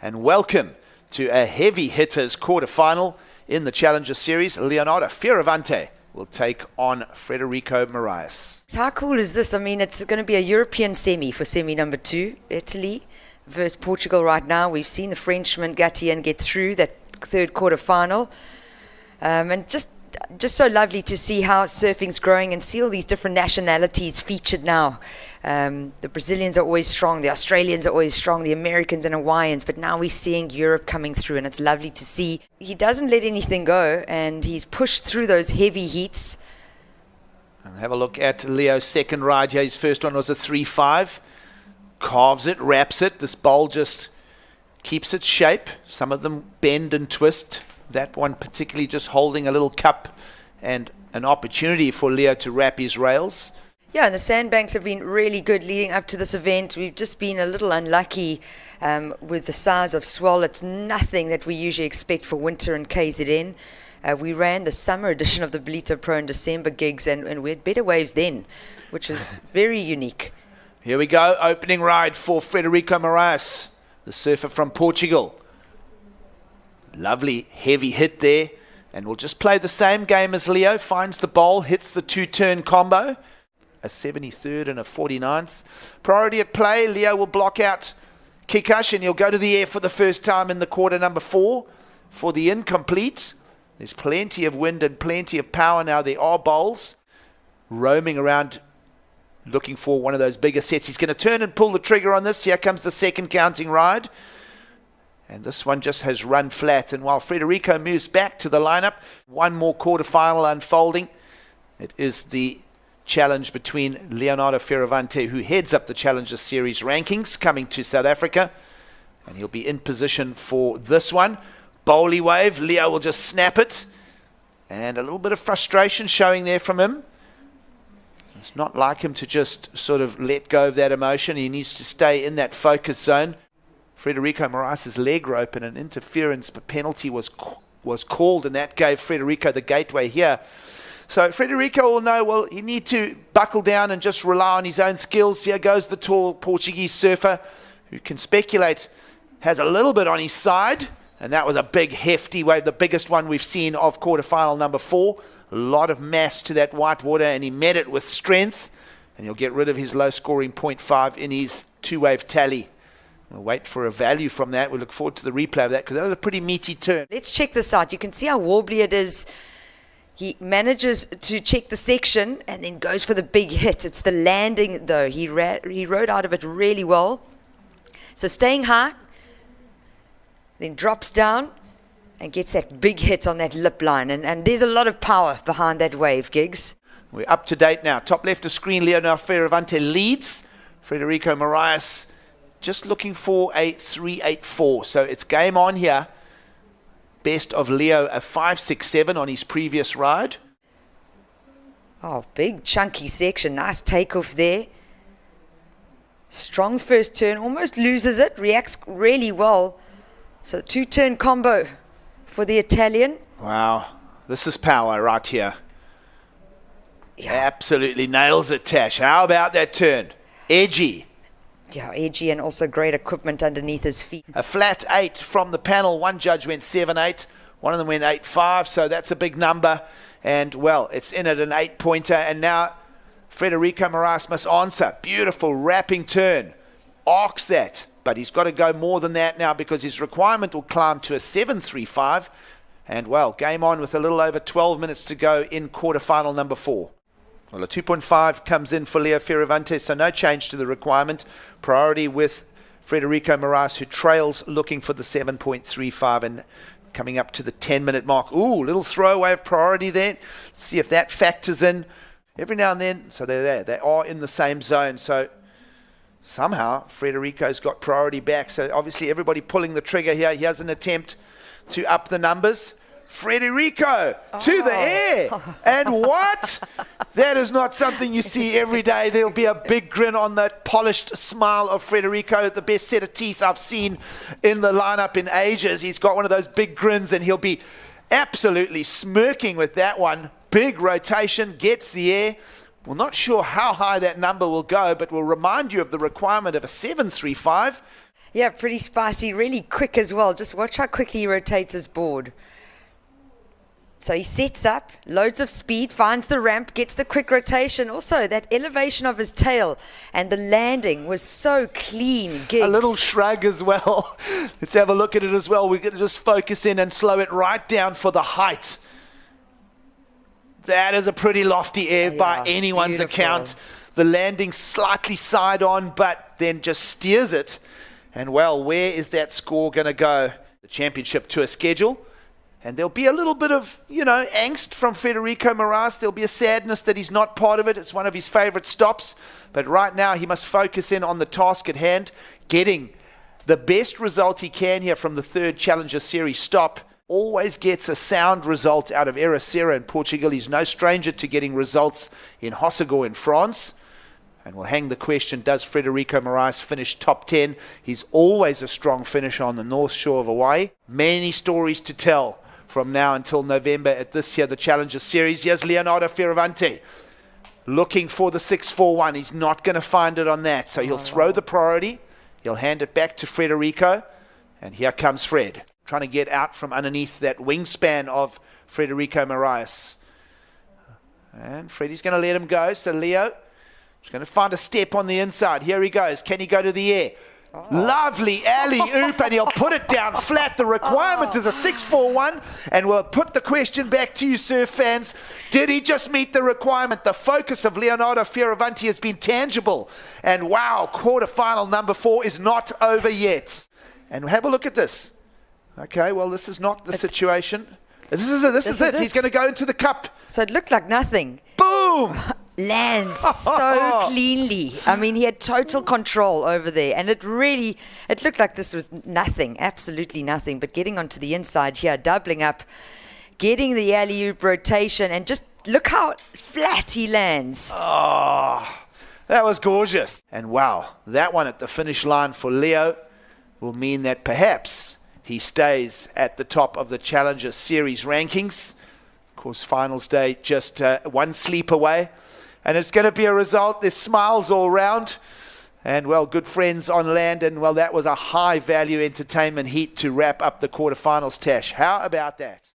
and welcome to a heavy hitters quarterfinal in the Challenger Series. Leonardo Fioravanti will take on Frederico Morais. How cool is this? I mean, it's going to be a European semi for semi number 2, Italy versus Portugal right now. We've seen the Frenchman Caity get through that third quarterfinal. And just so lovely to see how surfing's growing and see all these different nationalities featured now. The Brazilians are always strong, the Australians are always strong, the Americans and Hawaiians, but now we're seeing Europe coming through, and it's lovely to see. He doesn't let anything go, and he's pushed through those heavy heats. And have a look at Leo's second ride here. His first one was a 3-5. Carves it, wraps it. This bowl just keeps its shape. Some of them bend and twist. That one particularly just holding a little cup and an opportunity for Leo to wrap his rails. Yeah, and the sandbanks have been really good leading up to this event. We've just been a little unlucky with the size of swell. It's nothing that we usually expect for winter in KZN. We ran the summer edition of the Ballito Pro in December gigs, and we had better waves then, which is very unique. Here we go, opening ride for Frederico Morais, the surfer from Portugal. Lovely heavy hit there, and we'll just play the same game as Leo. Finds the bowl, hits the 2-turn combo. A 73rd and a 49th. Priority at play. Leo will block out Kikash, and he'll go to the air for the first time in the quarter number 4 for the incomplete. There's plenty of wind and plenty of power now. There are bowls roaming around looking for one of those bigger sets. He's going to turn and pull the trigger on this. Here comes the second counting ride. And this one just has run flat. And while Frederico moves back to the lineup, one more quarterfinal unfolding. It is the challenge between Leonardo Fioravanti, who heads up the Challenger Series rankings, coming to South Africa. And he'll be in position for this one. Bowly wave. Leo will just snap it. And a little bit of frustration showing there from him. It's not like him to just sort of let go of that emotion. He needs to stay in that focus zone. Frederico Morais' leg rope and an interference penalty was called, and that gave Frederico the gateway here. So Frederico will know, well, he need to buckle down and just rely on his own skills. Here goes the tall Portuguese surfer who can speculate, has a little bit on his side, and that was a big, hefty wave, the biggest one we've seen of quarterfinal number 4. A lot of mass to that white water, and he met it with strength, and he'll get rid of his low-scoring 0.5 in his 2-wave tally. We'll wait for a value from that. We look forward to the replay of that because that was a pretty meaty turn. Let's check this out. You can see how wobbly it is. He manages to check the section and then goes for the big hit. It's the landing, though. He rode out of it really well. So staying high, then drops down and gets that big hit on that lip line. And there's a lot of power behind that wave, Gigs. We're up to date now. Top left of screen, Leonardo Fioravanti leads. Frederico Morais just looking for a 3-8-4. So it's game on here. Best of Leo, a 5-6-7 on his previous ride. Oh, big chunky section. Nice takeoff there. Strong first turn. Almost loses it. Reacts really well. So 2-turn combo for the Italian. Wow. This is power right here. Yeah. Absolutely nails it, Tash. How about that turn? Edgy. Yeah, edgy and also great equipment underneath his feet. A flat 8 from the panel. One judge went 7-8. One of them went 8-5, so that's a big number. And, well, it's in at an 8-pointer. And now Frederico Morais must answer. Beautiful wrapping turn. Arcs that. But he's got to go more than that now because his requirement will climb to a 7-3-5. And, well, game on with a little over 12 minutes to go in quarterfinal number 4. Well, a 2.5 comes in for Leo Fioravanti, so no change to the requirement. Priority with Frederico Morais, who trails looking for the 7.35 and coming up to the 10-minute mark. Ooh, little throwaway of priority there. Let's see if that factors in. Every now and then, so they're there. They are in the same zone. So somehow Frederico's got priority back. So obviously everybody pulling the trigger here. He has an attempt to up the numbers. Frederico to the air. And what? That is not something you see every day. There'll be a big grin on that polished smile of Frederico. The best set of teeth I've seen in the lineup in ages. He's got one of those big grins and he'll be absolutely smirking with that one. Big rotation, gets the air. We're not sure how high that number will go, but we'll remind you of the requirement of a 7.35. Yeah, pretty spicy, really quick as well. Just watch how quickly he rotates his board. So he sets up, loads of speed, finds the ramp, gets the quick rotation. Also, that elevation of his tail and the landing was so clean. Gigs. A little shrug as well. Let's have a look at it as well. We're going to just focus in and slow it right down for the height. That is a pretty lofty air by anyone's account. The landing slightly side on, but then just steers it. And well, where is that score going to go? The championship tour schedule. And there'll be a little bit of, angst from Frederico Morais. There'll be a sadness that he's not part of it. It's one of his favorite stops. But right now, he must focus in on the task at hand, getting the best result he can here from the third Challenger Series stop. Always gets a sound result out of Ericeira in Portugal. He's no stranger to getting results in Hossegor in France. And we'll hang the question, does Frederico Morais finish top 10? He's always a strong finisher on the North Shore of Hawaii. Many stories to tell from now until November at this year, the Challenger Series. Here's Leonardo Fioravanti looking for the 6-4-1. He's not going to find it on that. So he'll throw the priority. He'll hand it back to Frederico. And here comes Fred, trying to get out from underneath that wingspan of Frederico Morais. And Freddie's going to let him go. So Leo is going to find a step on the inside. Here he goes. Can he go to the air? Lovely alley-oop, and he'll put it down flat. The requirement is a 6-4-1, and we'll put the question back to you, surf fans. Did he just meet the requirement? The focus of Leonardo Fioravanti has been tangible. And wow, quarterfinal number 4 is not over yet. And have a look at this. Okay, well, this is not the situation. This is it. He's going to go into the cup. So it looked like nothing. Boom! Lands so cleanly. I mean, he had total control over there, and it looked like this was nothing, absolutely nothing. But getting onto the inside here, doubling up, getting the alley-oop rotation, and just look how flat he lands. Oh, that was gorgeous. And wow, that one at the finish line for Leo will mean that perhaps he stays at the top of the Challenger Series rankings. Of course, finals day just one sleep away. And it's going to be a result. There's smiles all round. And, well, good friends on land. And, well, that was a high-value entertainment heat to wrap up the quarterfinals, Tash. How about that?